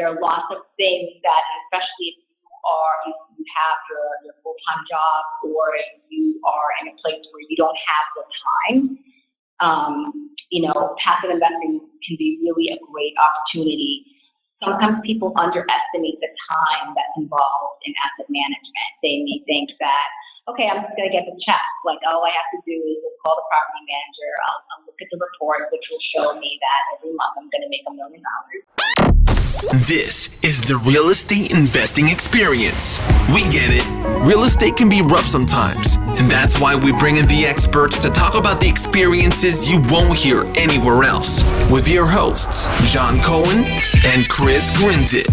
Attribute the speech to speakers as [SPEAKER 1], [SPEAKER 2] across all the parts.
[SPEAKER 1] there are lots of things that, especially if you have your full-time job, or if you are in a place where you don't have the time, passive investing can be really a great opportunity. Sometimes people underestimate the time that's involved in asset management. They may think that, okay, I'm just going to get the check. Like, all I have to do is just call the property manager. I'll look at the report, which will show me that every month I'm going to make $1 million.
[SPEAKER 2] This is the real estate investing experience. We get it. Real estate can be rough sometimes, and that's why we bring in the experts to talk about the experiences you won't hear anywhere else with your hosts, John Cohen and Chris Grinzik.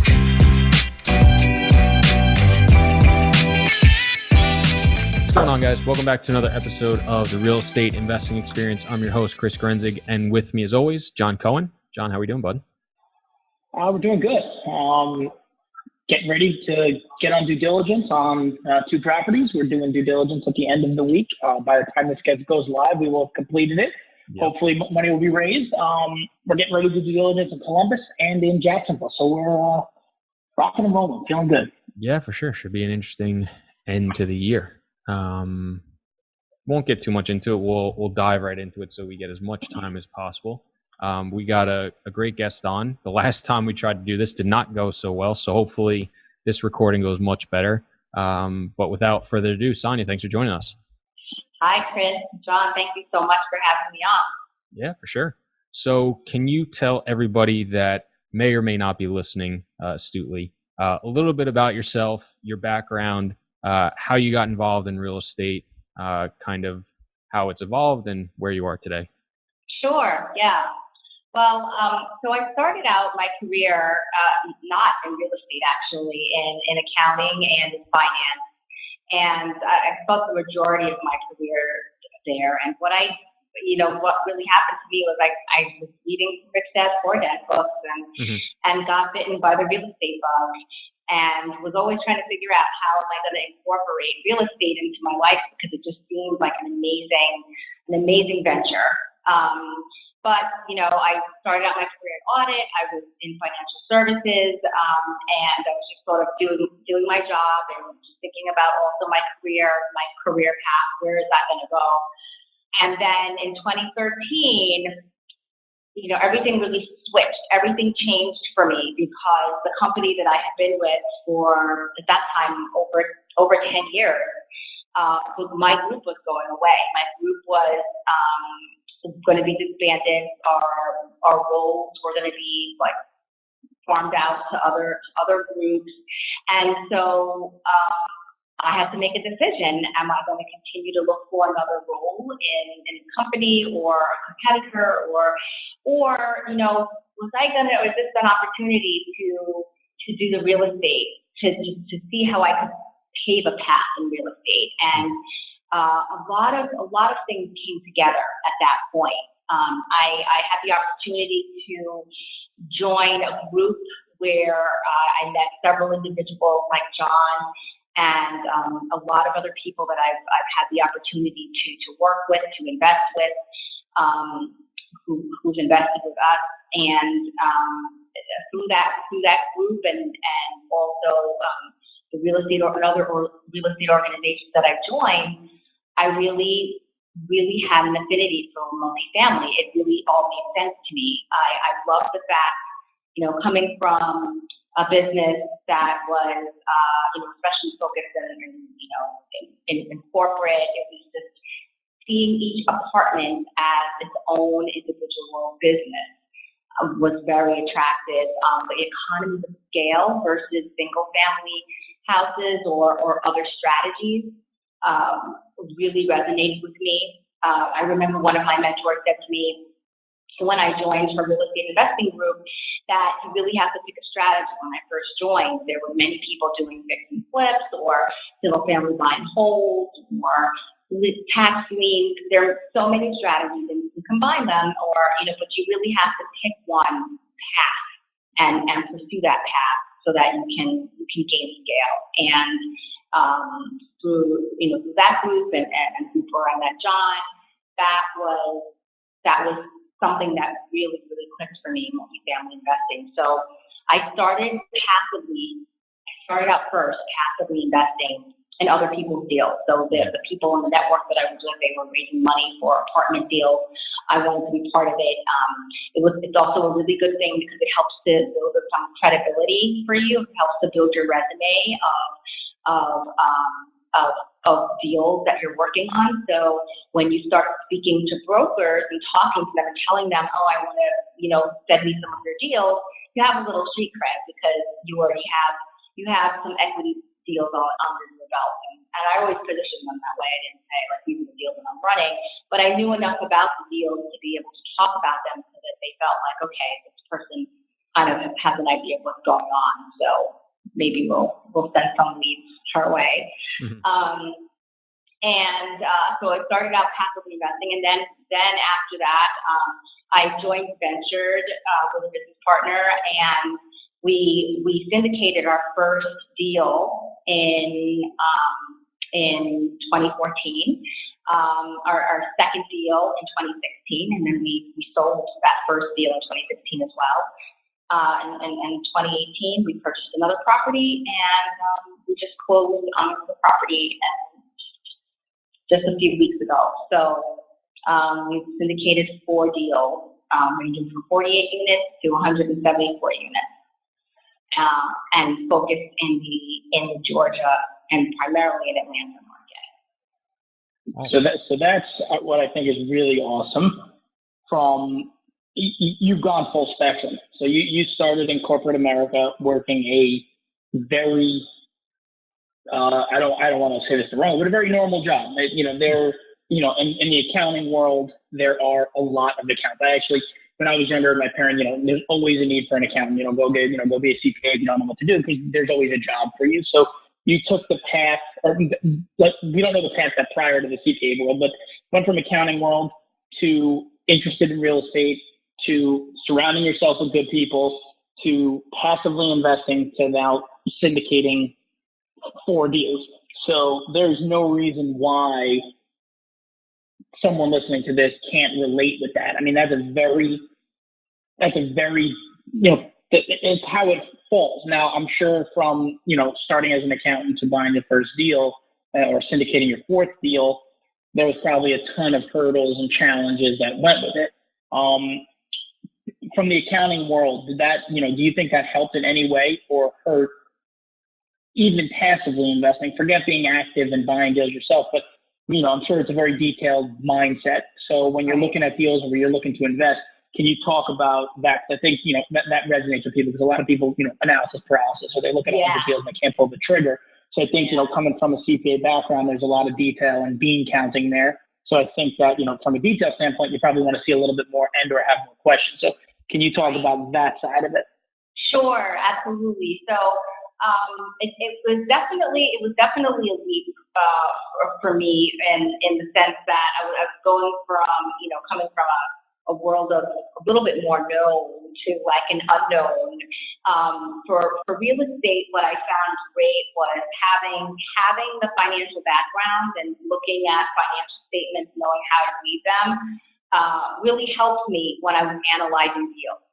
[SPEAKER 3] What's going on, guys? Welcome back to another episode of the Real Estate Investing Experience. I'm your host, Chris Grinzik, and with me as always, John Cohen. John, how are we doing, bud?
[SPEAKER 4] We're doing good. Getting ready to get on due diligence on 2 properties. We're doing due diligence at the end of the week. By the time this goes live, we will have completed it. Yep. Hopefully money will be raised. We're getting ready to do due diligence in Columbus and in Jacksonville. So we're rocking and rolling, feeling good. Yeah,
[SPEAKER 3] for sure. Should be an interesting end to the year. Won't get too much into it. We'll dive right into it so we get as much time as possible. We got a great guest on. The last time we tried to do this did not go so well, so hopefully this recording goes much better. But without further ado, Sonya, thanks for joining us.
[SPEAKER 1] Hi, Chris. John, thank you so much for having me on.
[SPEAKER 3] Yeah, for sure. So can you tell everybody that may or may not be listening astutely a little bit about yourself, your background, how you got involved in real estate, kind of how it's evolved, and where you are today?
[SPEAKER 1] Sure, yeah. Well, so I started out my career not in real estate, actually, in accounting and in finance. And I spent the majority of my career there. And what really happened to me was I was reading Rich Dad Poor Dad books and got bitten by the real estate bug, and was always trying to figure out how am I going to incorporate real estate into my life, because it just seemed like an amazing venture. But, I started out my career in audit. I was in financial services, and I was just sort of doing my job and just thinking about also my career path. Where is that going to go? And then in 2013, everything really switched. Everything changed for me, because the company that I had been with for, at that time, over 10 years, my group was going away. My group was going to be disbanded. Our roles were going to be farmed out to other groups, and so I had to make a decision. Am I going to continue to look for another role in a company or a competitor, or is this an opportunity to do the real estate, to see how I could pave a path in real estate? And a lot of things came together at that point. I had the opportunity to join a group where I met several individuals like John and a lot of other people that I've had the opportunity to work with, to invest with, who've invested with us. And through that group and also the real estate or other real estate organizations that I've joined, I really had an affinity for multifamily. It really all made sense to me. I love the fact, coming from a business that was, especially focused in corporate, it was just seeing each apartment as its own individual business was very attractive. The economies of scale versus single family houses or other strategies really resonated with me. I remember one of my mentors said to me when I joined her real estate investing group that you really have to pick a strategy. When I first joined, there were many people doing fix and flips or single family buy and hold or tax liens. There are so many strategies, and you can combine them, but you really have to pick one path and pursue that path so that you can gain scale. And through that group and before I met John, that was something that really clicked for me in multifamily investing. So I started out first passively investing in other people's deals. So the people in the network that I was with, they were raising money for apartment deals. I wanted to be part of it. It's also a really good thing because it helps to build some credibility for you. It helps to build your resume of deals that you're working on. So when you start speaking to brokers and talking to them and telling them, oh, I want to, send me some of your deals, you have a little street cred because you already have some equity deals under your belt. And I always positioned them that way. I didn't say, like, these are the deals that I'm running, but I knew enough about the deals to be able to talk about them so that they felt like, okay, this person kind of has an idea of what's going on. So maybe we'll send some leads her way. Mm-hmm. So I started out passively investing, and then after that, I joint ventured with a business partner, and we syndicated our first deal in 2014. Our second deal in 2016, and then we sold that first deal in 2016 as well. And in 2018, we purchased another property, and we just closed on the property just a few weeks ago. So we've syndicated 4 deals, ranging from 48 units to 174 units, and focused in the Georgia and primarily in Atlanta market.
[SPEAKER 4] So that's what I think is really awesome. You've gone full spectrum. So you started in corporate America working a very I don't want to say this wrong, but a very normal job. In the accounting world, there are a lot of accountants. When I was younger, my parents, there's always a need for an accountant. Go be a CPA if you don't know what to do, because there's always a job for you. So you took the path, we don't know the path that prior to the CPA world, but went from accounting world to interested in real estate, to surrounding yourself with good people, to passively investing, to now syndicating 4 deals. So there's no reason why someone listening to this can't relate with that. I mean, that's a very, it's how it falls. Now, I'm sure from, starting as an accountant to buying your first deal or syndicating your 4th deal, there was probably a ton of hurdles and challenges that went with it. From the accounting world, did that, do you think that helped in any way or hurt even passively investing? Forget being active and buying deals yourself, but I'm sure it's a very detailed mindset. So when you're looking at deals or you're looking to invest, can you talk about that? I think, that resonates with people, because a lot of people, analysis paralysis, so they look at all the deals and they can't pull the trigger. So I think, coming from a CPA background, there's a lot of detail and bean counting there. So I think that, from a detail standpoint, you probably want to see a little bit more and or have more questions. So can you talk about that side of it?
[SPEAKER 1] Sure, absolutely. So it was definitely a leap for me in the sense that I was going from, coming from a world of a little bit more known to like an unknown. For real estate, what I found great was having the financial background and looking at financial statements, knowing how to read them, really helped me when I was analyzing deals.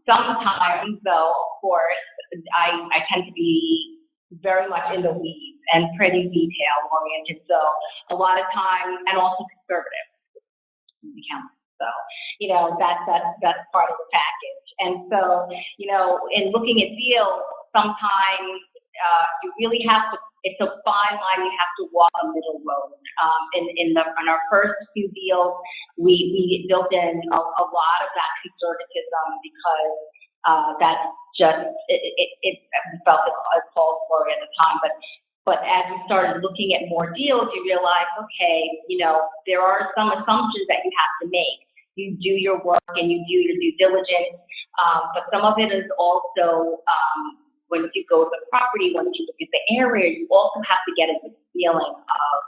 [SPEAKER 1] Sometimes, though, of course, I tend to be very much in the weeds and pretty detail oriented. So a lot of times, and also conservative. So, that's part of the package. And so, in looking at deals, sometimes you really have to, it's a fine line, you have to walk a middle road. In our first few deals, we built in a lot of that conservatism because that's just, it felt it called for it at the time. But as you started looking at more deals, you realize, okay, there are some assumptions that you have to make. You do your work and you do your due diligence, but some of it is also, when you go to the property, when you look at the area, you also have to get a good feeling of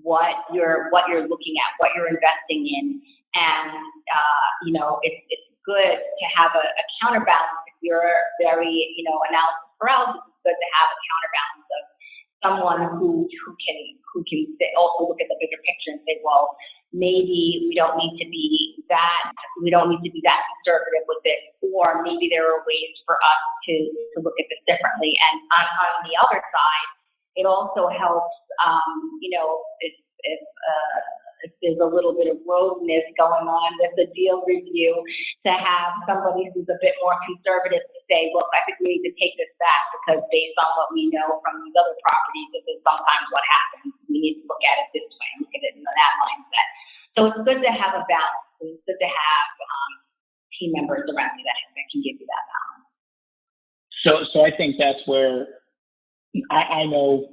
[SPEAKER 1] what you're looking at, what you're investing in, and it's good to have a counterbalance. If you're very analysis paralysis, it's good to have a counterbalance of someone who can also look at the bigger picture and say, well, maybe we don't need to be that conservative with this, or maybe there are ways for us to look at this differently. And on the other side, it also helps, if there's a little bit of roadness going on with the deal review, to have somebody who's a bit more conservative to say, look, I think we need to take this back because based on what we know from these other properties, this is sometimes what happens. We need to look at it this way, look at it in that mindset. So it's good to have a balance. It's good to have team members around you that can give you that balance.
[SPEAKER 4] So I think that's where I know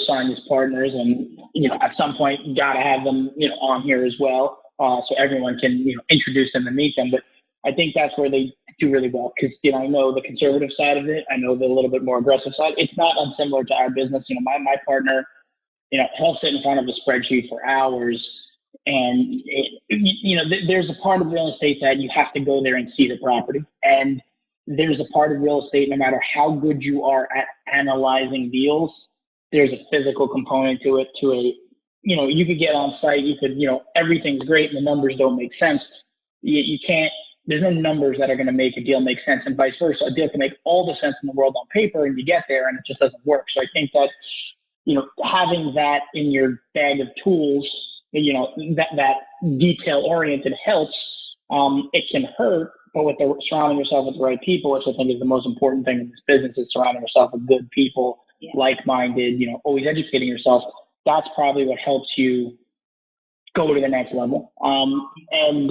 [SPEAKER 4] Sonya's partners, and at some point you got to have them on here as well, so everyone can introduce them and meet them. But I think that's where they do really well, because I know the conservative side of it, I know the little bit more aggressive side. It's not unsimilar to our business. My partner, he'll sit in front of a spreadsheet for hours, and there's a part of real estate that you have to go there and see the property, and there's a part of real estate, no matter how good you are at analyzing deals, there's a physical component to it, you could get on site, everything's great and the numbers don't make sense. You can't, there's no numbers that are going to make a deal make sense, and vice versa. A deal can make all the sense in the world on paper and you get there and it just doesn't work. So I think that, having that in your bag of tools, that detail oriented helps. It can hurt, but with surrounding yourself with the right people, which I think is the most important thing in this business, is surrounding yourself with good people, like-minded, always educating yourself. That's probably what helps you go to the next level. And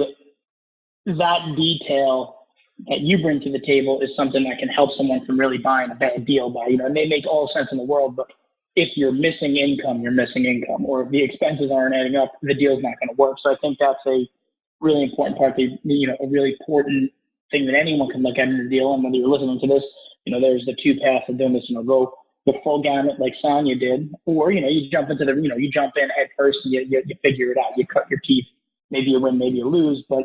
[SPEAKER 4] that detail that you bring to the table is something that can help someone from really buying a bad deal it may make all sense in the world, but if you're missing income, you're missing income. Or if the expenses aren't adding up, the deal's not going to work. So I think that's a really important part, a really important thing that anyone can look at in the deal. And when you're listening to this, there's the two paths of doing this, go the full gamut like Sonya did, or, you jump into you jump in head first and you figure it out. You cut your teeth, maybe you win, maybe you lose, but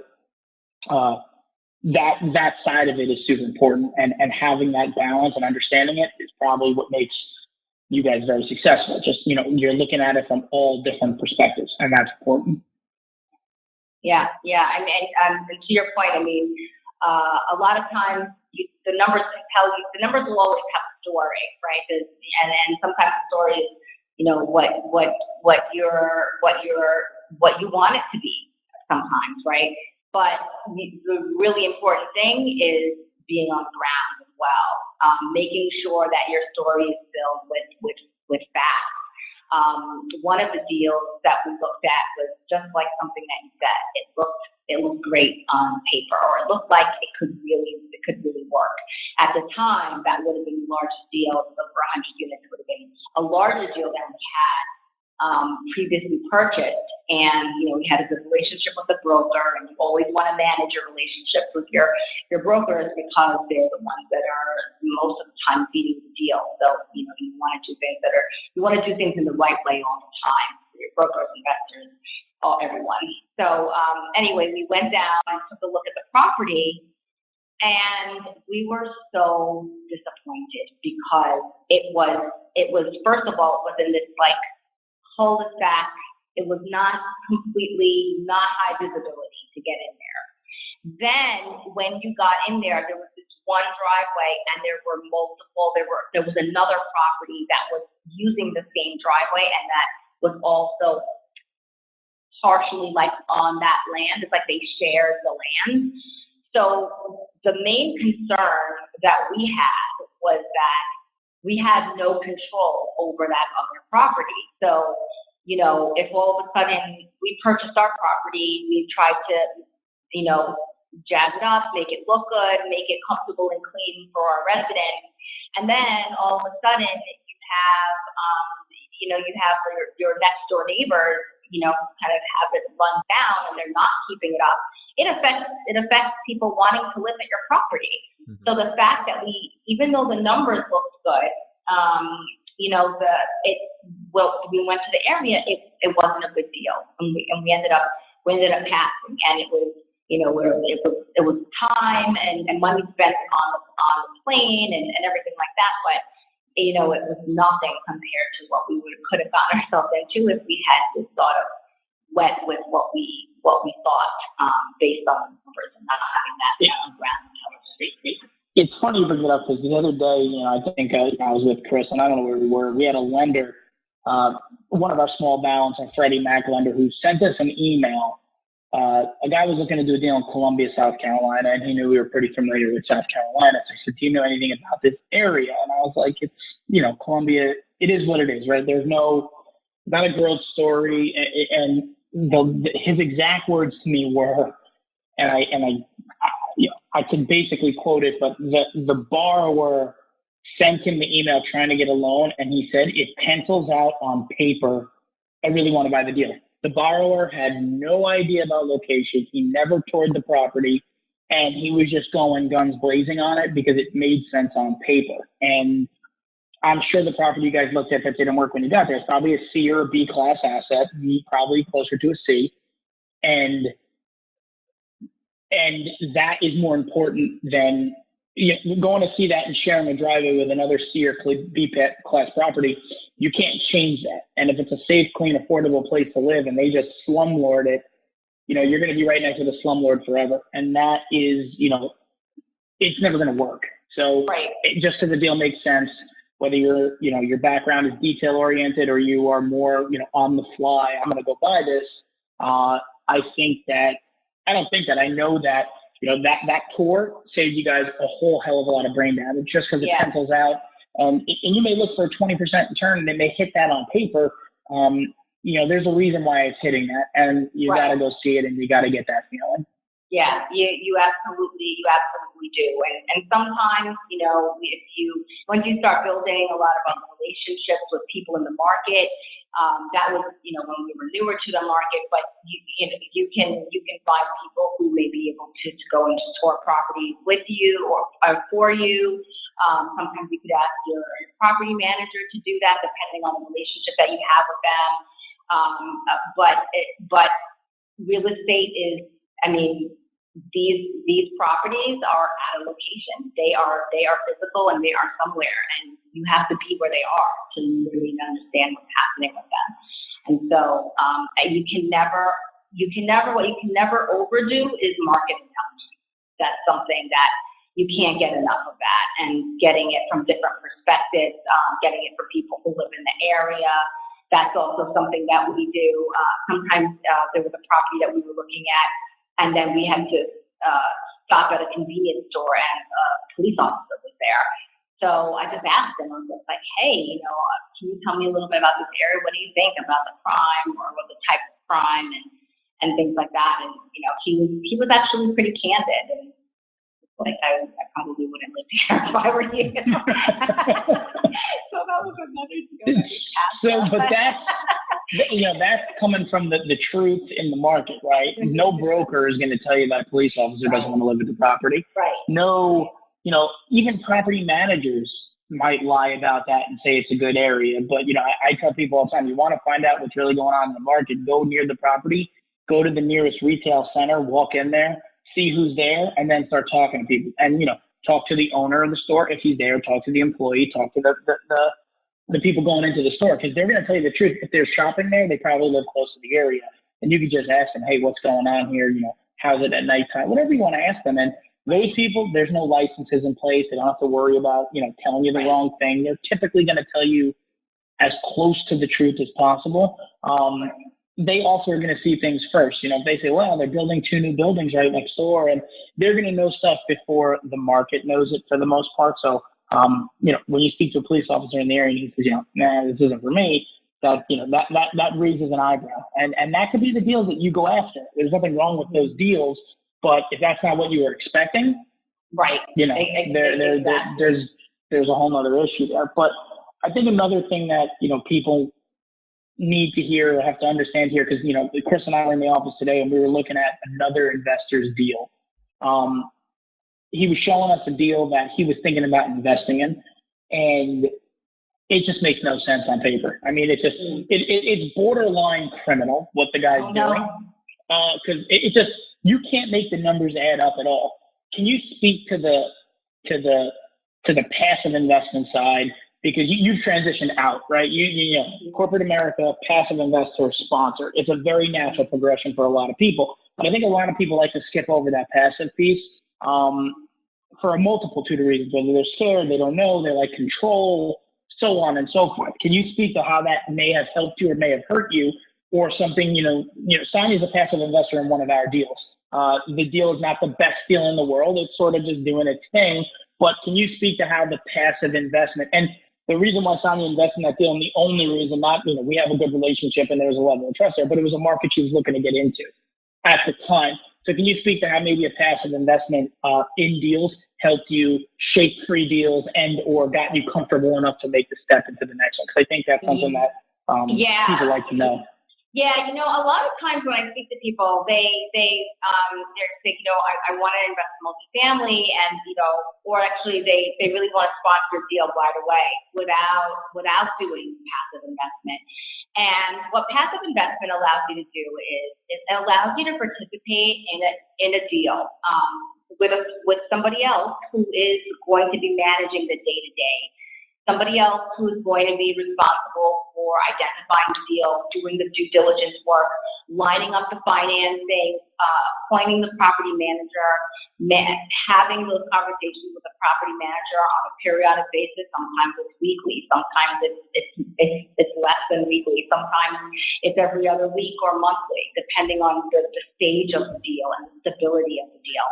[SPEAKER 4] that side of it is super important. And having that balance and understanding it is probably what makes you guys very successful. Just, you're looking at it from all different perspectives, and that's important.
[SPEAKER 1] Yeah. I mean, to your point, a lot of times the numbers can tell you, the numbers will always have a story, right? And sometimes the story is, what you want it to be sometimes, right? But the really important thing is being on the ground as well, making sure that your story is filled with facts. One of the deals that we looked at was just like something that you said. It looked great on paper, or it looked like it could really work. At the time, that would have been the largest deal. Over 100 units would have been a larger deal than we had previously purchased. And we had a good relationship with the broker, and you always want to manage your relationships with your brokers because they're the ones that are most of the time feeding the deal. So you want to do things in the right way all the time for your brokers, investors, everyone. So anyway, we went down and took a look at the property, and we were so disappointed because it was first of all, it was in this cul-de-sac. It was not high visibility to get in there. Then when you got in there was this one driveway, and there were multiple. There was another property that was using the same driveway, and that was also partially on that land. It's like they shared the land. So the main concern that we had was that we had no control over that other property. So, if all of a sudden we purchased our property, we tried to, jazz it up, make it look good, make it comfortable and clean for our residents. And then all of a sudden you have, your next door neighbors, kind of have it run down and they're not keeping it up. It affects people wanting to live at your property. Mm-hmm. So the fact that even though the numbers looked good, we went to the area, it wasn't a good deal, and we ended up passing, and it was it was time and money spent on the plane and everything like that, but you know, it was nothing compared to what we could have gotten ourselves into if we had just sort of went with what we thought, based on the numbers and not having that ground intelligence.
[SPEAKER 4] It's funny you bring it up because the other day, you know, I think I was with Chris, and I don't know where we were. We had a lender, one of our small balance, a Freddie Mac lender, who sent us an email. A guy was looking to do a deal in Columbia, South Carolina, and he knew we were pretty familiar with South Carolina. So I said, do you know anything about this area? And I was like, it's, you know, Columbia, it is what it is, right? There's not a growth story. And his exact words to me were, and I you know, I can basically quote it, but the borrower sent him the email trying to get a loan, and he said, it pencils out on paper, I really want to buy the deal. The borrower had no idea about location. He never toured the property, and he was just going guns blazing on it because it made sense on paper. And I'm sure the property you guys looked at that didn't work when you got there is probably a C or a B class asset, probably closer to a C. And that is more important than, you know, going to see that and sharing a driveway with another C or B class property. You can't change that. And if it's a safe, clean, affordable place to live and they just slumlord it, you know, you're going to be right next to the slumlord forever. And that is, you know, it's never going to work. So just so the deal makes sense, whether your background is detail oriented or you are more, you know, on the fly, I'm going to go buy this. I know that, you know, that tour saved you guys a whole hell of a lot of brain damage just because it pencils out. And you may look for a 20% return and it may hit that on paper. You know, there's a reason why it's hitting that, and you got to go see it and you got to get that feeling.
[SPEAKER 1] Yeah, you absolutely do. And sometimes, you know, once you start building a lot of relationships with people in the market, that was, you know, when we were newer to the market, but you can find people who may be able to go and tour properties with you or for you. Sometimes you could ask your property manager to do that, depending on the relationship that you have with them. But real estate is, I mean, these properties are at a location. They are physical and they are somewhere, and you have to be where they are to really understand what's happening with them. And so what you can never overdo is market intelligence. That's something that you can't get enough of that, and getting it from different perspectives, getting it for people who live in the area. That's also something that we do. Sometimes there was a property that we were looking at, and then we had to stop at a convenience store, and a police officer was there. So I just asked him, I was like, hey, you know, can you tell me a little bit about this area? What do you think about the crime or what the type of crime and things like that? And, you know, he was actually pretty candid, and like I probably wouldn't live here if I were you. So that was another good.
[SPEAKER 4] But that's, you know, that's coming from the truth in the market, right? Mm-hmm. No broker is going to tell you that a police officer doesn't want to live at the property.
[SPEAKER 1] Right.
[SPEAKER 4] No, you know, even property managers might lie about that and say it's a good area. But, you know, I tell people all the time, you want to find out what's really going on in the market, go near the property, go to the nearest retail center, walk in there, see who's there, and then start talking to people. And, you know, talk to the owner of the store if he's there, talk to the employee, talk to the people going into the store, because they're going to tell you the truth. If they're shopping there, they probably live close to the area. And you could just ask them, hey, what's going on here? You know, how's it at nighttime? Whatever you want to ask them. And those people, there's no licenses in place. They don't have to worry about, you know, telling you the wrong thing. They're typically going to tell you as close to the truth as possible. They also are going to see things first. You know, if they say, well, they're building 2 new buildings right next door, and they're going to know stuff before the market knows it for the most part. So, you know, when you speak to a police officer in the area and he says, you know, nah, this isn't for me, that, you know, that raises an eyebrow. And that could be the deals that you go after. There's nothing wrong with those deals, but if that's not what you were expecting,
[SPEAKER 1] right,
[SPEAKER 4] you know, there's a whole other issue there. But I think another thing that, you know, people need to hear or have to understand here, because, you know, Chris and I were in the office today and we were looking at another investor's deal. He was showing us a deal that he was thinking about investing in, and it just makes no sense on paper. I mean, it's just, it's borderline criminal what the guy's doing. Because it just, you can't make the numbers add up at all. Can you speak to the passive investment side, because you've transitioned out, right? You know, corporate America, passive investor, sponsor. It's a very natural progression for a lot of people. But I think a lot of people like to skip over that passive piece for a multitude of reasons, whether they're scared, they don't know, they like control, so on and so forth. Can you speak to how that may have helped you or may have hurt you, or something? Sonya's a passive investor in one of our deals. The deal is not the best deal in the world. It's sort of just doing its thing. But can you speak to how the passive investment, and the reason why Sonya invested in that deal, and the only reason, not, we have a good relationship and there was a level of trust there, but it was a market she was looking to get into at the time. So can you speak to how maybe a passive investment in deals helped you shape free deals and or got you comfortable enough to make the step into the next one? Because I think that's something that people like to know.
[SPEAKER 1] Yeah, a lot of times when I speak to people, they I want to invest in multifamily, and or actually they really want to sponsor a deal right away without doing passive investment. And what passive investment allows you to do is it allows you to participate in a deal with somebody else who is going to be managing the day-to-day. Somebody else who is going to be responsible for identifying the deal, doing the due diligence work, lining up the financing, appointing the property manager, having those conversations with the property manager on a periodic basis. Sometimes it's weekly, sometimes it's less than weekly, sometimes it's every other week or monthly, depending on the stage of the deal and the stability of the deal.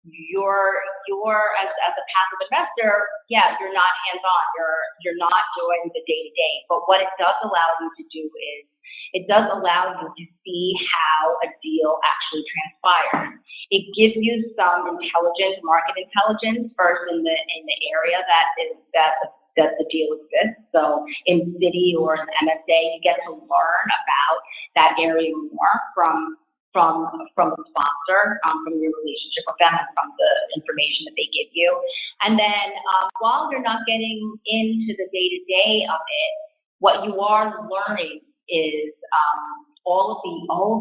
[SPEAKER 1] You're as a passive investor, you're not hands-on. You're not doing the day-to-day. But what it does allow you to do is it does allow you to see how a deal actually transpires. It gives you some market intelligence first in the area that the deal exists. So in city or in MSA, you get to learn about that area more from the sponsor, from your relationship with them, and from the information that they give you. And then while you're not getting into the day-to-day of it, what you are learning is all of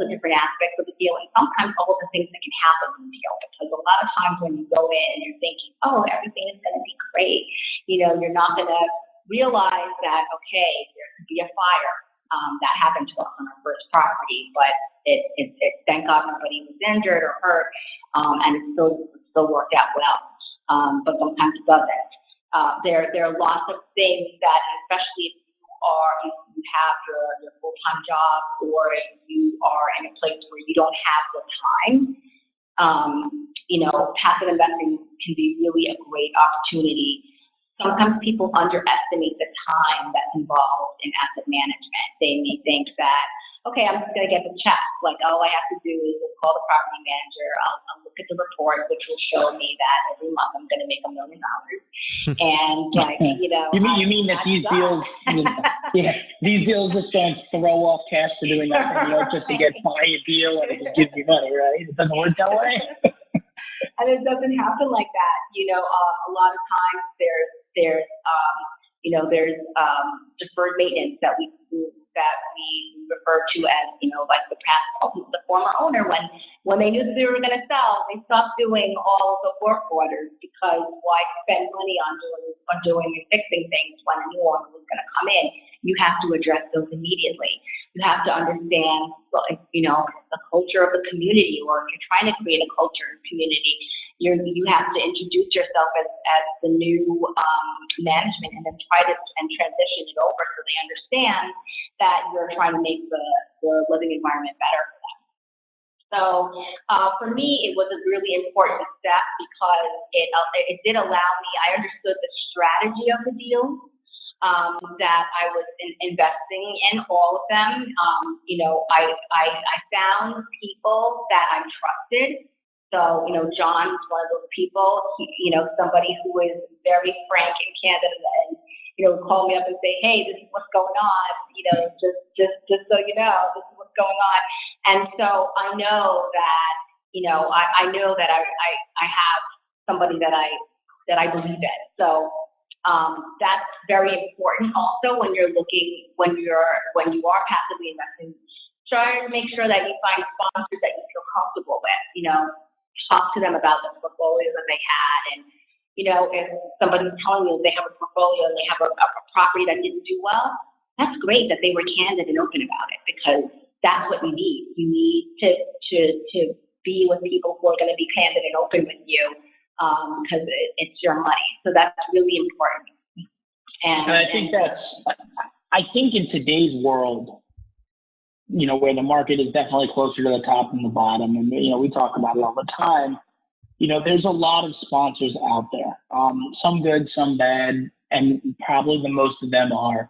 [SPEAKER 1] the different aspects of the deal, and sometimes all of the things that can happen in the deal. Because a lot of times when you go in and you're thinking, everything is going to be great, you're not going to realize that, okay, there could be a fire. That happened to us on our first property, but it thank God nobody was injured or hurt, and it still worked out well. But sometimes it doesn't. There are lots of things that, especially if you have your full-time job, or if you are in a place where you don't have the time, passive investing can be really a great opportunity. Sometimes people underestimate the time that's involved in asset management. They may think that, okay, I'm just going to get the check. Like, all I have to do is call the property manager. I'll look at the report, which will show me that every month I'm going to make $1 million. And you mean that these deals, these deals just don't throw off cash for doing nothing, just to get buy a deal and it just gives you money, right? It doesn't work that way. And it doesn't happen like that. A lot of times there's deferred maintenance that we refer to as, like the former owner, when they knew that they were going to sell, they stopped doing all of the work orders, because why spend money on doing and fixing things when a new owner was going to come in? You have to address those immediately. You have to understand, the culture of the community, or if you're trying to create a culture of community, you have to introduce yourself as the new management, and then try to transition it over so they understand that you're trying to make the living environment better for them. So for me, it was a really important step, because it did allow me, I understood the strategy of the deal, that I was investing in, all of them. I found people that I trusted. So, John's one of those people, somebody who is very frank and candid, and, would call me up and say, hey, this is what's going on, just so you know, this is what's going on. And so I know that, I know that I have somebody that I believe in. So that's very important also when you are passively investing. Try to make sure that you find sponsors that you feel comfortable with, talk to them about the portfolio that they had, and if somebody's telling you they have a portfolio and they have a property that didn't do well, that's great that they were candid and open about it, because that's what you need. You need to be with people who are going to be candid and open with you, because it's your money. So that's really important. And I think in today's world, where the market is definitely closer to the top than the bottom, and we talk about it all the time. There's a lot of sponsors out there. Some good, some bad, and probably the most of them are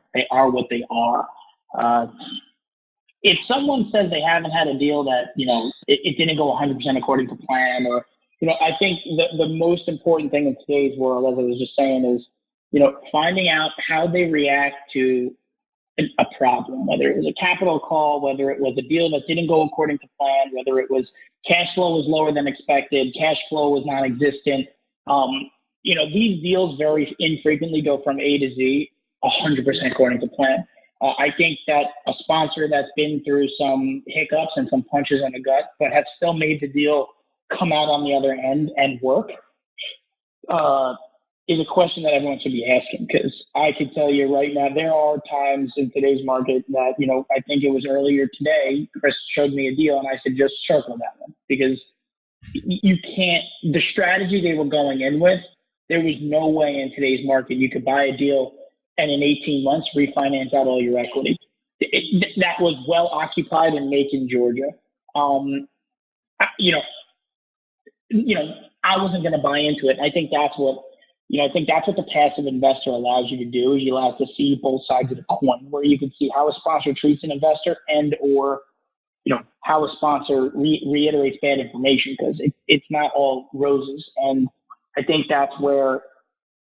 [SPEAKER 1] what they are. If someone says they haven't had a deal that it didn't go 100% according to plan, or I think the most important thing in today's world, as I was just saying, is finding out how they react to a problem, whether it was a capital call, whether it was a deal that didn't go according to plan, whether it was cash flow was lower than expected, cash flow was non-existent. These deals very infrequently go from A to Z 100% according to plan. I think that a sponsor that's been through some hiccups and some punches in the gut, but has still made the deal come out on the other end and work, is a question that everyone should be asking, because I can tell you right now, there are times in today's market that, I think it was earlier today, Chris showed me a deal and I said, just circle that one, because you can't, the strategy they were going in with, there was no way in today's market you could buy a deal and in 18 months refinance out all your equity. That was well occupied in Macon, Georgia. I wasn't going to buy into it. I think that's what the passive investor allows you to do, is you allow to see both sides of the coin, where you can see how a sponsor treats an investor and or how a sponsor reiterates bad information, because it's not all roses. And I think that's where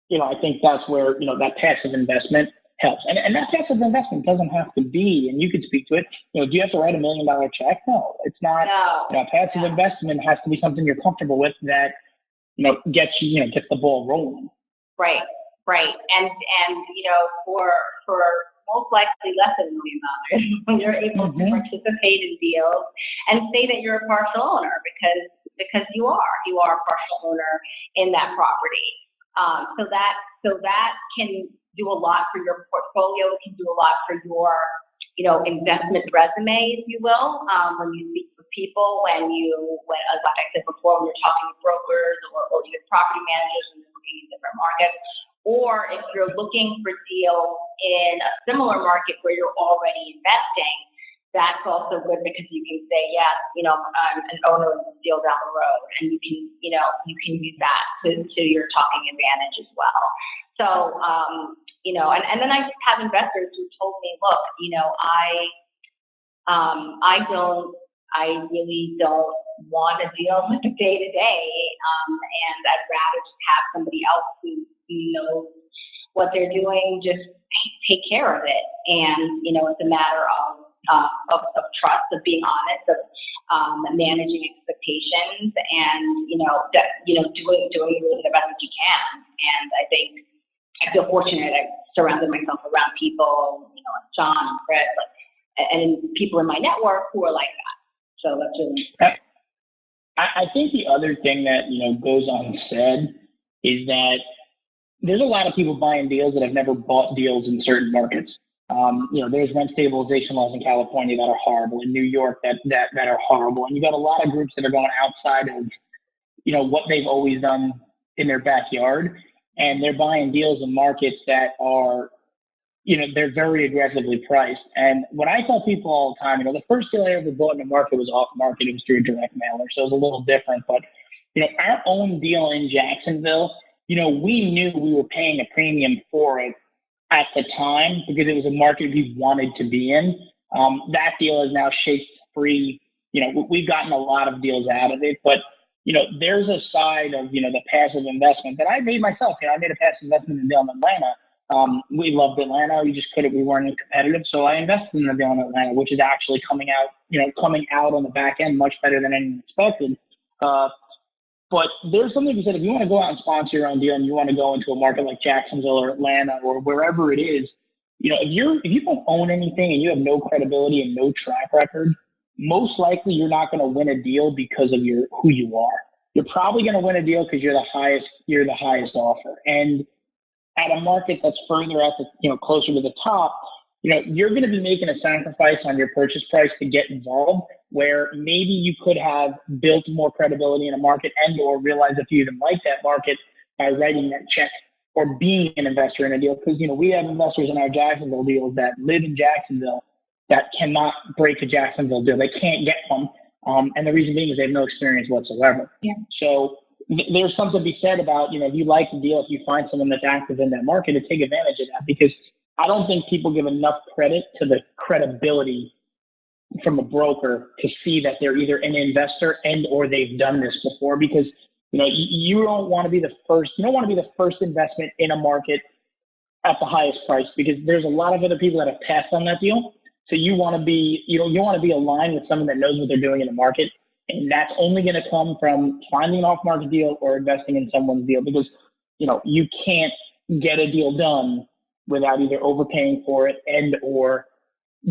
[SPEAKER 1] that passive investment helps. And that passive investment doesn't have to be, and you can speak to it, do you have to write $1 million check? No, it's not. No. Passive investment has to be something you're comfortable with, that gets the ball rolling. Right. And for most likely less than $1 million, when you're able to participate in deals and say that you're a partial owner, because you are a partial owner in that property. So that can do a lot for your portfolio. It can do a lot for your investment resume, if you will, when you speak with people, when like I said before, when you're talking to brokers or even property managers in different markets, or if you're looking for deals in a similar market where you're already investing, that's also good, because you can say, yes, I'm an owner of this deal down the road, and you can use that to your talking advantage as well. So, and then I have investors who told me, look, I really don't want to deal with the day to day, and I'd rather just have somebody else who knows what they're doing, just take care of it. And, it's a matter of trust, of being honest, of managing expectations, and doing really the best that you can. And I think I feel fortunate. I've surrounded myself around people, like John and Chris, and people in my network who are like that. So that's really.
[SPEAKER 4] I think the other thing that goes unsaid is that there's a lot of people buying deals that have never bought deals in certain markets. There's rent stabilization laws in California that are horrible, in New York that are horrible, and you got a lot of groups that are going outside of what they've always done in their backyard, and they're buying deals in markets that are they're very aggressively priced. And what I tell people all the time, the first deal I ever bought in the market was off market. It was through a direct mailer, so it was a little different. But our own deal in Jacksonville, we knew we were paying a premium for it at the time, because it was a market we wanted to be in. That deal is now shake free. We've gotten a lot of deals out of it, but there's a side of the passive investment that I made myself. I made a passive investment in a deal in Atlanta. We loved Atlanta. We weren't competitive, so I invested in the deal in Atlanta, which is actually coming out on the back end much better than anyone expected. But there's something to be said. If you want to go out and sponsor your own deal, and you want to go into a market like Jacksonville or Atlanta or wherever it is, if you don't own anything and you have no credibility and no track record, most likely you're not going to win a deal because of who you are. you're probably going to win a deal because you're the highest offer. And at a market that's further at the, closer to the top, you're going to be making a sacrifice on your purchase price to get involved, where maybe you could have built more credibility in a market and or realize if you even like that market by writing that check or being an investor in a deal. Because, we have investors in our Jacksonville deals that live in Jacksonville that cannot break a Jacksonville deal. They can't get one. And the reason being is they have no experience whatsoever.
[SPEAKER 1] Yeah.
[SPEAKER 4] So there's something to be said about, if you like the deal, if you find someone that's active in that market, to take advantage of that, because I don't think people give enough credit to the credibility from a broker to see that they're either an investor and or they've done this before. Because you don't want to be the first. You don't want to be the first investment in a market at the highest price, because there's a lot of other people that have passed on that deal. So you want to be, you want to be aligned with someone that knows what they're doing in the market, and that's only going to come from finding an off-market deal or investing in someone's deal, because you can't get a deal done without either overpaying for it and or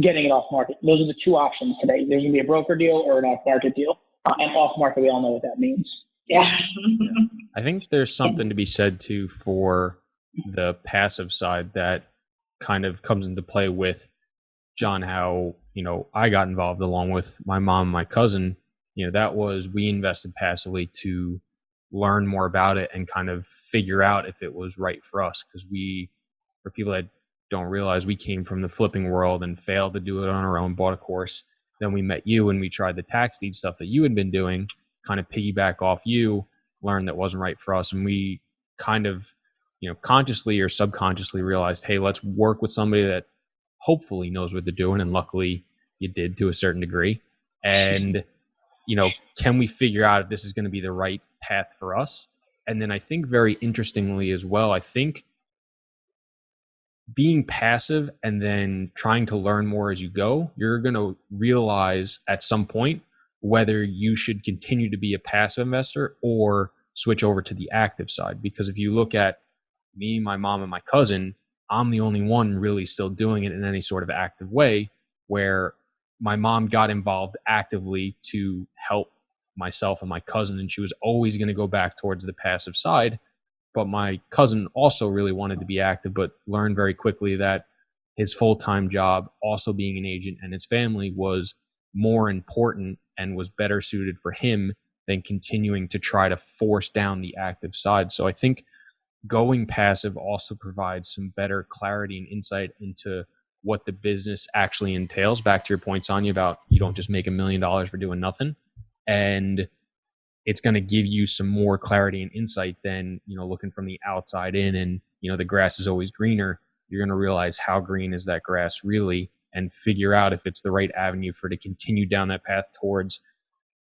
[SPEAKER 4] getting it off market. Those are the two options today. There's going to be a broker deal or an off-market deal. And off-market, we all know what that means.
[SPEAKER 1] Yeah.
[SPEAKER 3] I think there's something to be said too for the passive side that kind of comes into play with John, how, I got involved along with my mom and my cousin. That was, we invested passively to learn more about it and kind of figure out if it was right for us. Because for people that don't realize, we came from the flipping world and failed to do it on our own, bought a course. Then we met you and we tried the tax deed stuff that you had been doing, kind of piggyback off you, learned that wasn't right for us. And we kind of, consciously or subconsciously realized, hey, let's work with somebody that hopefully knows what they're doing. And luckily you did to a certain degree. And, can we figure out if this is going to be the right path for us? And then I think very interestingly as well, I think being passive and then trying to learn more as you go, you're going to realize at some point whether you should continue to be a passive investor or switch over to the active side. Because if you look at me, my mom, and my cousin, I'm the only one really still doing it in any sort of active way, where my mom got involved actively to help myself and my cousin, and she was always going to go back towards the passive side. But my cousin also really wanted to be active, but learned very quickly that his full-time job, also being an agent, and his family was more important and was better suited for him than continuing to try to force down the active side. So I think going passive also provides some better clarity and insight into what the business actually entails. Back to your point, Sonya, about you don't just make $1 million for doing nothing. And it's going to give you some more clarity and insight than, looking from the outside in and, the grass is always greener. You're going to realize how green is that grass really, and figure out if it's the right avenue for to continue down that path towards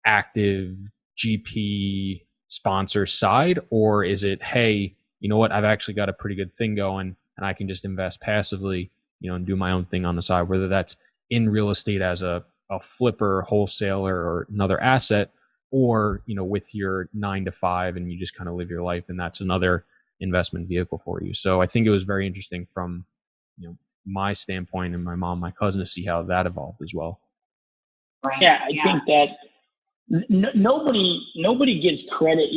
[SPEAKER 3] active GP sponsor side, or is it, hey, you know what, I've actually got a pretty good thing going and I can just invest passively, and do my own thing on the side, whether that's in real estate as a flipper, wholesaler, or another asset, or, with your 9 to 5 and you just kind of live your life and that's another investment vehicle for you. So I think it was very interesting from, my standpoint and my mom, my cousin, to see how that evolved as well.
[SPEAKER 4] Yeah, I think that nobody gives credit.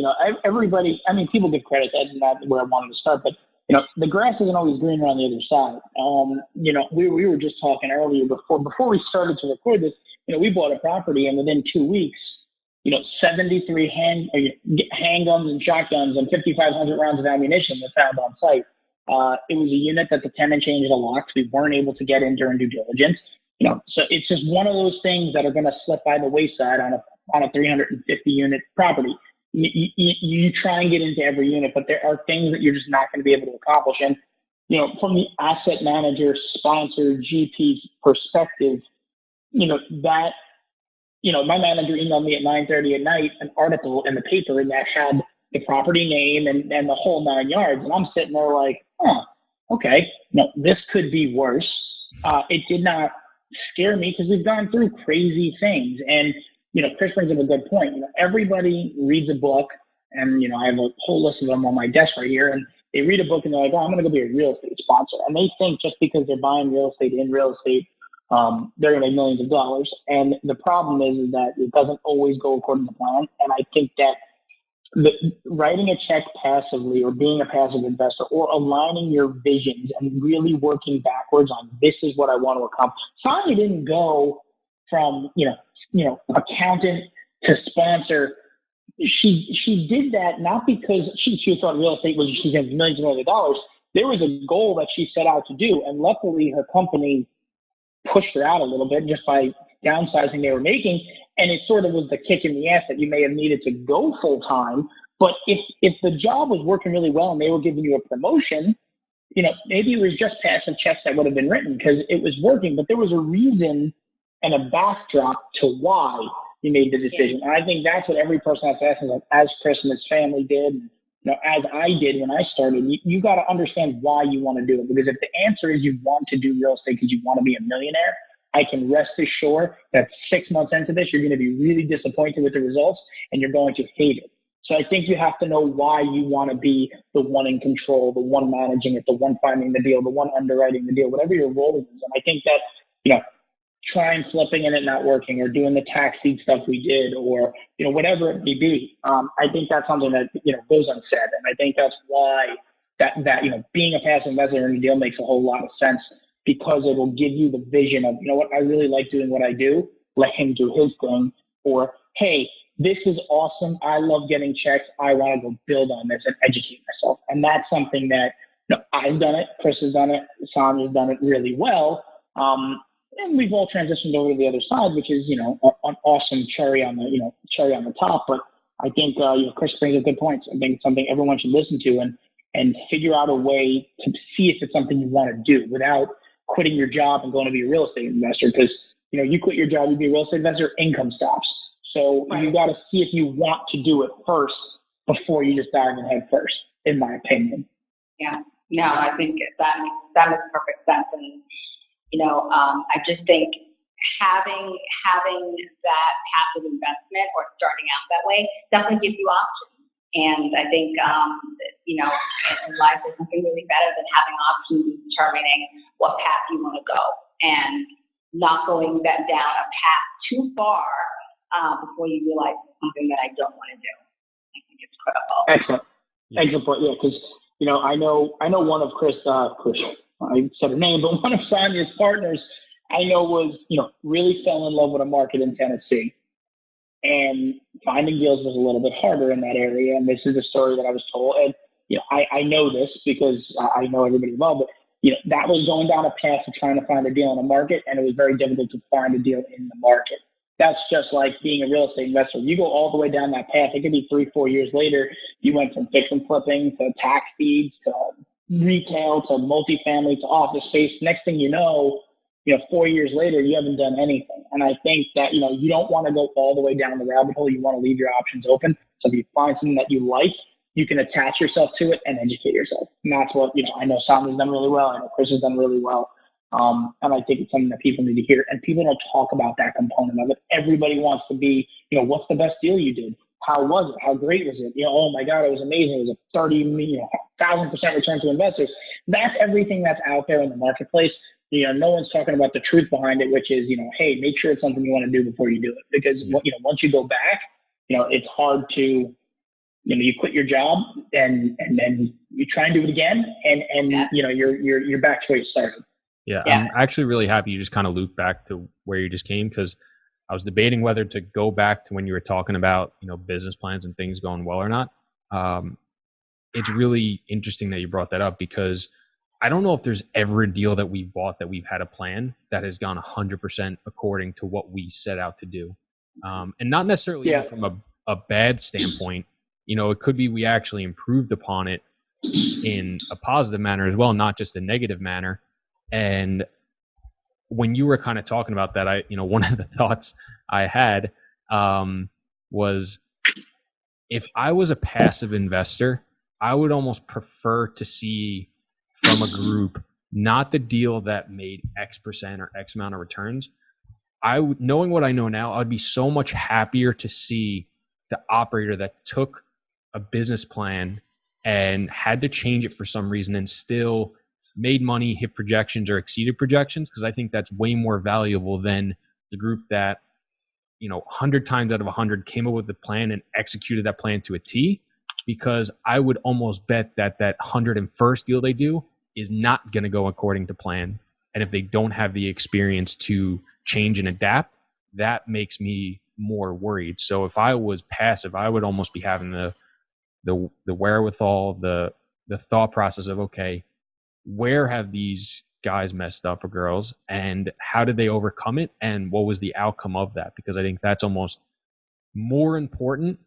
[SPEAKER 4] Everybody. I mean, people give credit. That's not where I wanted to start, but the grass isn't always greener on the other side. We were just talking earlier before we started to record this. We bought a property, and within 2 weeks, 73 handguns and shotguns and 5,500 rounds of ammunition were found on site. It was a unit that the tenant changed the locks. We weren't able to get in during due diligence. So it's just one of those things that are going to slip by the wayside on a 350 unit property. You try and get into every unit, but there are things that you're just not going to be able to accomplish. And, from the asset manager, sponsor, GP perspective, my manager emailed me at 9:30 at night an article in the paper that had the property name and the whole 9 yards. And I'm sitting there like, okay, no, this could be worse. It did not scare me because we've gone through crazy things. And, Chris brings up a good point. Everybody reads a book, and, I have a whole list of them on my desk right here. And they read a book and they're like, I'm going to go be a real estate sponsor. And they think just because they're buying real estate in real estate, they're going to make millions of dollars. And the problem is that it doesn't always go according to plan. And I think that writing a check passively or being a passive investor or aligning your visions and really working backwards on this is what I want to accomplish. Sonya didn't go from, accountant to sponsor. She did that not because she thought real estate was she's going to millions and millions of dollars. There was a goal that she set out to do, and luckily her company pushed her out a little bit just by downsizing they were making, and it sort of was the kick in the ass that you may have needed to go full time. But if the job was working really well and they were giving you a promotion, maybe it was just passive checks that would have been written because it was working, but there was a reason and a backdrop to why you made the decision. And I think that's what every person has to ask, as Chris and his family did, as I did when I started. You got to understand why you want to do it, because if the answer is you want to do real estate because you want to be a millionaire, I can rest assured that 6 months into this, you're going to be really disappointed with the results and you're going to hate it. So I think you have to know why you want to be the one in control, the one managing it, the one finding the deal, the one underwriting the deal, whatever your role is. And I think that, trying flipping and it not working, or doing the tax deed stuff we did, or, whatever it may be, I think that's something that, goes unsaid. And I think that's why that being a passive investor in a deal makes a whole lot of sense, because it will give you the vision of, I really like doing what I do. Let him do his thing. Or, hey, this is awesome. I love getting checks. I want to go build on this and educate myself. And that's something that I've done it. Chris has done it. Sonya's done it really well. And we've all transitioned over to the other side, which is, an awesome cherry on the top. But I think, Chris brings up good points. I think it's something everyone should listen to and figure out a way to see if it's something you want to do without quitting your job and going to be a real estate investor. Because, you quit your job, you be a real estate investor, income stops. So You got to see if you want to do it first before you just dive in head first, in my opinion.
[SPEAKER 1] Yeah, no, I think that makes perfect sense. And, I just think having that passive investment or starting out that way definitely gives you options. And I think, in life, there's nothing really better than having options and determining what path you want to go and not going down a path too far before you realize it's something that I don't want to do. I think it's critical.
[SPEAKER 4] Excellent. Excellent point. Yeah, because, I know one of Chris, I said her name, but one of Sonya's partners I know was, really fell in love with a market in Tennessee. And finding deals was a little bit harder in that area. And this is a story that I was told. And, I know this because I know everybody well, but, that was going down a path of trying to find a deal in the market. And it was very difficult to find a deal in the market. That's just like being a real estate investor. You go all the way down that path. It could be 3-4 years later. You went from fix and flipping to tax deeds to retail to multifamily to office space. Next thing you know, 4 years later, you haven't done anything. And I think that, you don't want to go all the way down the rabbit hole. You want to leave your options open. So if you find something that you like, you can attach yourself to it and educate yourself. And that's what, I know Sonya's done really well. I know Chris has done really well. And I think it's something that people need to hear. And people don't talk about that component of it. Everybody wants to be, what's the best deal you did? How was it? How great was it? Oh my God, it was amazing. It was a 1,000% return to investors. That's everything that's out there in the marketplace. No one's talking about the truth behind it, which is, hey, make sure it's something you want to do before you do it. Because, once you go back, it's hard to, you quit your job and then you try and do it again. And you're back to where you started.
[SPEAKER 3] Yeah. I'm actually really happy you just kind of looped back to where you just came, because I was debating whether to go back to when you were talking about, business plans and things going well or not. It's really interesting that you brought that up, because I don't know if there's ever a deal that we've bought that we've had a plan that has gone 100% according to what we set out to do. And not necessarily even from a bad standpoint. It could be we actually improved upon it in a positive manner as well, not just a negative manner. And when you were kind of talking about that, one of the thoughts I had was, if I was a passive investor, I would almost prefer to see from a group, not the deal that made X percent or X amount of returns. Knowing what I know now, I'd be so much happier to see the operator that took a business plan and had to change it for some reason and still made money, hit projections or exceeded projections, because I think that's way more valuable than the group that 100 times out of 100 came up with a plan and executed that plan to a T, because I would almost bet that 101st deal they do is not going to go according to plan. And if they don't have the experience to change and adapt, that makes me more worried. So if I was passive, I would almost be having the wherewithal, the thought process of, okay, where have these guys messed up, or girls, and how did they overcome it, and what was the outcome of that? Because I think that's almost more important,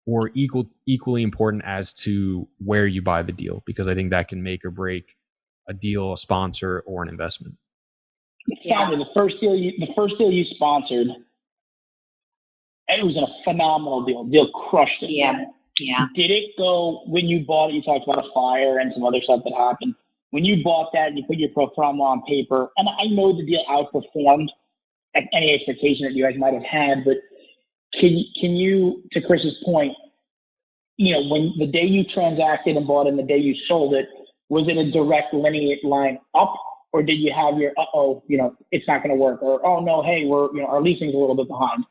[SPEAKER 3] or equally important as to where you buy the deal, because I think that can make or break a deal, a sponsor, or an investment.
[SPEAKER 4] Sonya, the first deal you sponsored, it was a phenomenal deal. The deal crushed it.
[SPEAKER 1] Yeah.
[SPEAKER 4] Did it go, when you bought it, you talked about a fire and some other stuff that happened. When you bought that, you put your pro forma on paper, and I know the deal outperformed any expectation that you guys might have had, but can you, to Chris's point, when the day you transacted and bought it and the day you sold it, was it a direct linear line up, or did you have your, it's not going to work, or, oh no, hey, our leasing's a little bit behind?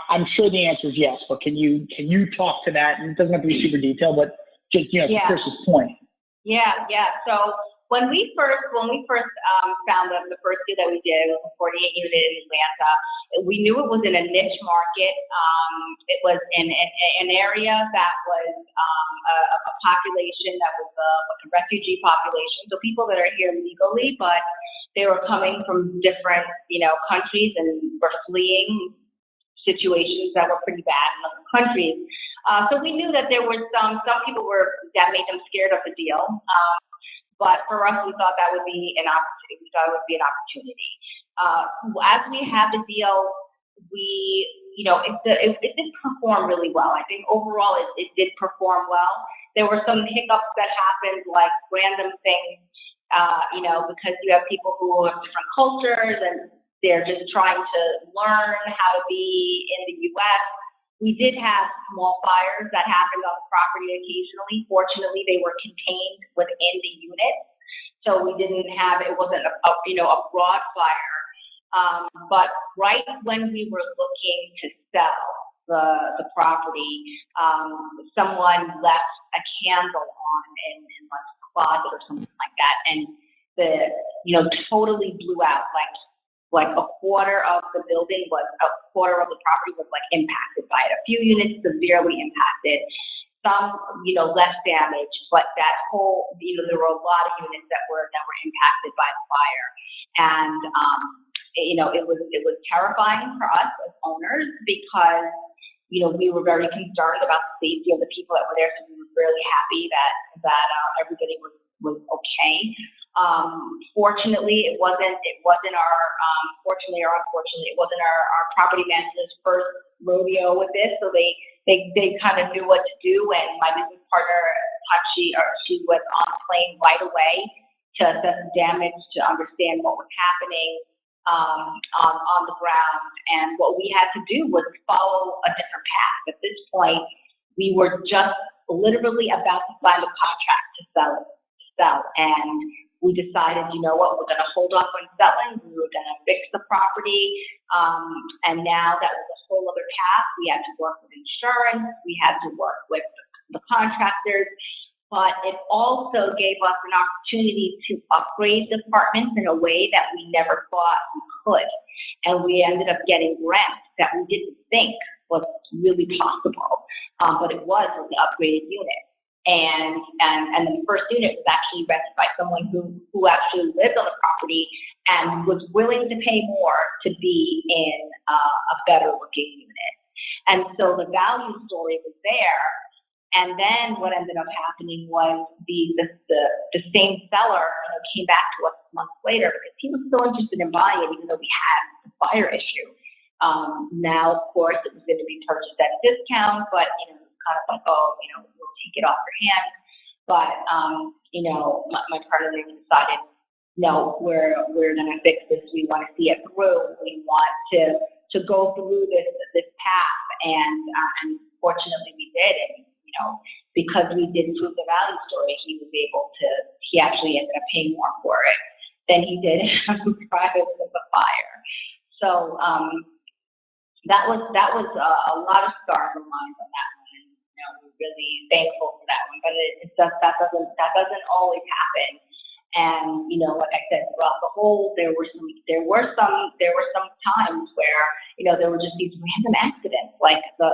[SPEAKER 4] I'm sure the answer is yes, but can you talk to that? And it doesn't have to be super detailed, but just, to Chris's point.
[SPEAKER 1] Yeah. So when we first found the first deal that we did, it was a 48 unit in Atlanta. We knew it was in a niche market. It was in an area that was a population that was a refugee population. So people that are here legally, but they were coming from different, countries and were fleeing situations that were pretty bad in other countries. So we knew that there were some people that made them scared of the deal. But for us, we thought that would be an opportunity. As we had the deal, it did perform really well. I think overall it did perform well. There were some hiccups that happened, like random things, because you have people who have different cultures and they're just trying to learn how to be in the U.S. We did have small fires that happened on the property occasionally. Fortunately, they were contained within the unit, so it wasn't a broad fire. But right when we were looking to sell the property, someone left a candle on in like a closet or something like that, and totally blew out. Like a quarter of the property was like impacted by it. A few units severely impacted, some less damage, but that whole there were a lot of units that were impacted by the fire, and it was terrifying for us as owners because we were very concerned about the safety of the people that were there. So we were really happy that everybody was okay. Fortunately, it wasn't our fortunately or unfortunately, it wasn't our property manager's first rodeo with this. So they kind of knew what to do, and my business partner, she was on the plane right away to assess the damage, to understand what was happening on the ground. And what we had to do was follow a different path. At this point, we were just literally about to sign a contract to sell, and we decided, we're going to hold off on selling. We were going to fix the property. And now that was a whole other path. We had to work with insurance. We had to work with the contractors. But it also gave us an opportunity to upgrade the apartments in a way that we never thought we could. And we ended up getting rent that we didn't think was really possible. But it was with the upgraded unit. And the first unit was actually rented by someone who actually lived on the property and was willing to pay more to be in a better looking unit. And so the value story was there. And then what ended up happening was the same seller came back to us months later because he was still interested in buying it, even though we had the fire issue. Now, of course, it was going to be purchased at a discount, but kind of like, we'll take it off your hands. But, my partner decided, no, we're going to fix this. We want to see it through. We want to go through this path. And fortunately we did. And, because we did prove the value story, he actually ended up paying more for it than he did prior to the fire. So, that was a lot of stars aligned on that one, and we're really thankful for that one. But that doesn't always happen. And like I said, throughout the whole, there were some times where there were just these random accidents, like the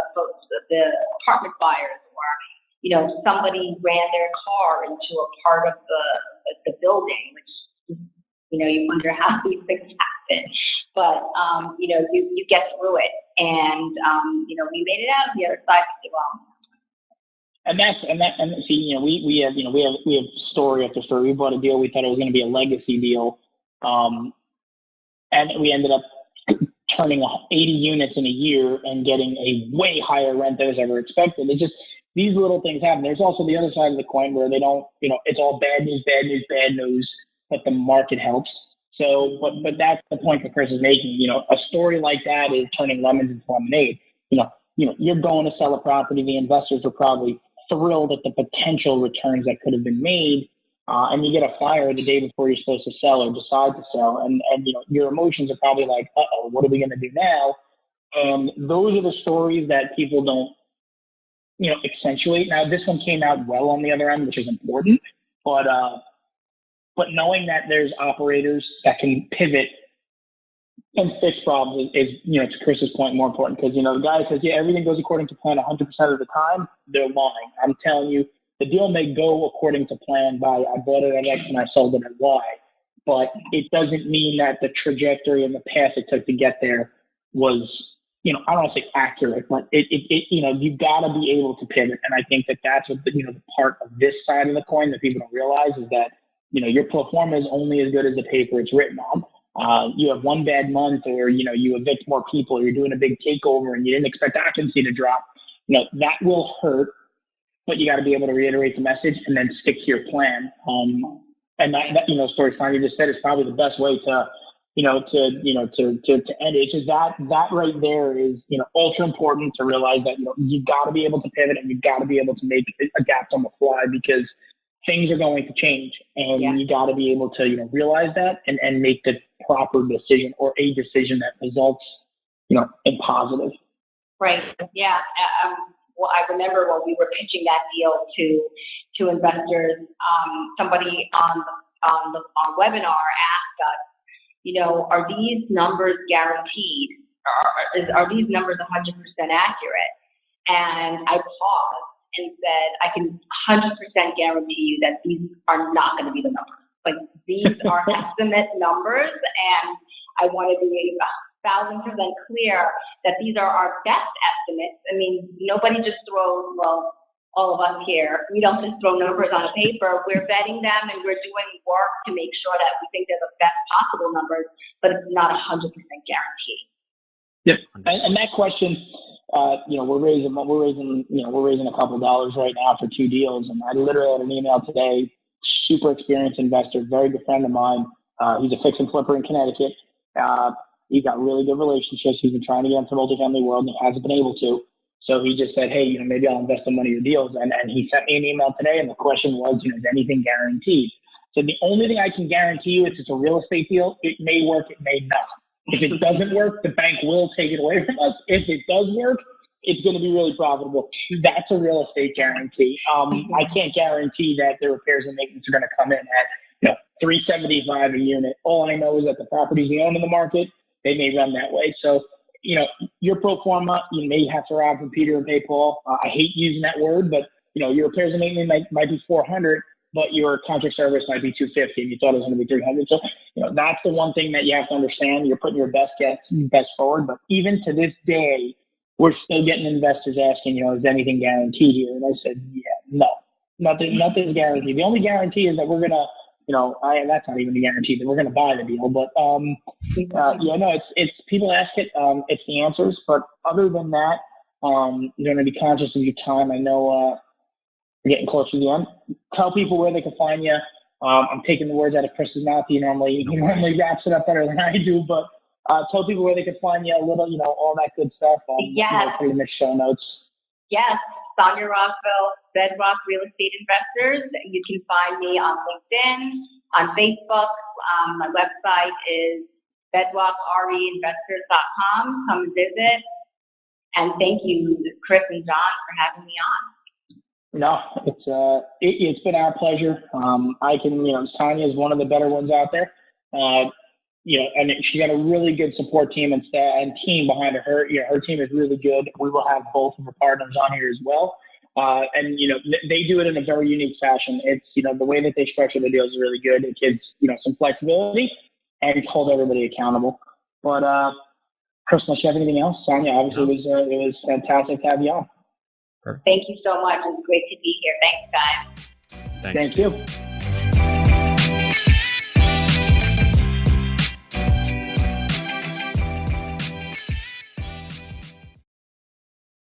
[SPEAKER 1] apartment buyers, or somebody ran their car into a part of the building, which you wonder how these things happen. But you get through it, and we made it out on the other side as well.
[SPEAKER 4] And see, we have story after story. We bought a deal. We thought it was going to be a legacy deal, and we ended up turning 80 units in a year and getting a way higher rent than was ever expected. It's just these little things happen. There's also the other side of the coin where they don't, it's all bad news, but the market helps. So, but that's the point that Chris is making. A story like that is turning lemons into lemonade. You're going to sell a property. The investors are probably thrilled at the potential returns that could have been made, and you get a fire the day before you're supposed to sell or decide to sell, and your emotions are probably like, uh-oh, what are we going to do now? And those are the stories that people don't accentuate. Now, this one came out well on the other end, which is important, but knowing that there's operators that can pivot and fix problems is to Chris's point, more important, because, the guy says, yeah, everything goes according to plan 100% of the time. They're lying. I'm telling you, the deal may go according to plan by I bought it at X and I sold it at Y, but it doesn't mean that the trajectory and the path it took to get there was, I don't want to say accurate, but you've got to be able to pivot. And I think that that's what the part of this side of the coin that people don't realize is that, your pro forma is only as good as the paper it's written on. You have one bad month, or you evict more people, or you're doing a big takeover and you didn't expect occupancy to drop, that will hurt, but you got to be able to reiterate the message and then stick to your plan. And that story Sonya just said is probably the best way to end it. It's just that right there is ultra important to realize that you've got to be able to pivot and you've got to be able to adapt on the fly, because things are going to change, and you got to be able to realize that and make the proper decision, or a decision that results in positive.
[SPEAKER 1] Right. Yeah. Well, I remember when we were pitching that deal to investors, somebody on our webinar asked us, are these numbers guaranteed? Are these numbers 100% accurate? And I paused and said, I can 100% guarantee you that these are not going to be the numbers. Like, these are estimate numbers, and I want to be 1,000% clear that these are our best estimates. I mean, nobody just throws, well, all of us here, we don't just throw numbers on a paper. We're vetting them, and we're doing work to make sure that we think they're the best possible numbers, but it's not 100% guarantee.
[SPEAKER 4] Yep. And that question, we're raising a couple of dollars right now for 2 deals. And I literally had an email today, super experienced investor, very good friend of mine. He's a fix and flipper in Connecticut. He's got really good relationships. He's been trying to get into the multifamily world and hasn't been able to. So he just said, hey, maybe I'll invest in one of your deals. And he sent me an email today, and the question was, is anything guaranteed? So the only thing I can guarantee you is it's a real estate deal. It may work, it may not. If it doesn't work, the bank will take it away from us. If it does work, it's going to be really profitable. That's a real estate guarantee. I can't guarantee that the repairs and maintenance are going to come in at $375 a unit. All I know is that the properties we own in the market, they may run that way. So, your pro forma, you may have to rob from Peter and pay Paul. I hate using that word, but your repairs and maintenance might be $400. But your contract service might be $250, and you thought it was going to be $300. So, that's the one thing that you have to understand. You're putting your best forward. But even to this day, we're still getting investors asking, is anything guaranteed here? And I said, no, nothing's guaranteed. The only guarantee is that we're going to, that's not even a guarantee that we're going to buy the deal. But it's people ask it, it's the answers. But other than that, you're going to be conscious of your time. I know. We're getting close to the end. Tell people where they can find you. I'm taking the words out of Chris's mouth. He normally wraps it up better than I do, but tell people where they can find you, a little, all that good stuff. Put in the show notes.
[SPEAKER 1] Yes, Sonya Rocvil, Bedrock Real Estate Investors. You can find me on LinkedIn, on Facebook. My website is bedrockreinvestors.com. Come visit. And thank you, Chris and John, for having me on.
[SPEAKER 4] No, it's been our pleasure. Sonya is one of the better ones out there. And she got a really good support team and team behind her. Her team is really good. We will have both of her partners on here as well. They do it in a very unique fashion. It's, the way that they structure the deals is really good. It gives, some flexibility and hold everybody accountable. But, Chris, unless you have anything else, Sonya, obviously it was fantastic to have you on.
[SPEAKER 1] Thank you so much. It was great to be here. Thanks, guys.
[SPEAKER 3] Thanks.
[SPEAKER 4] Thank you.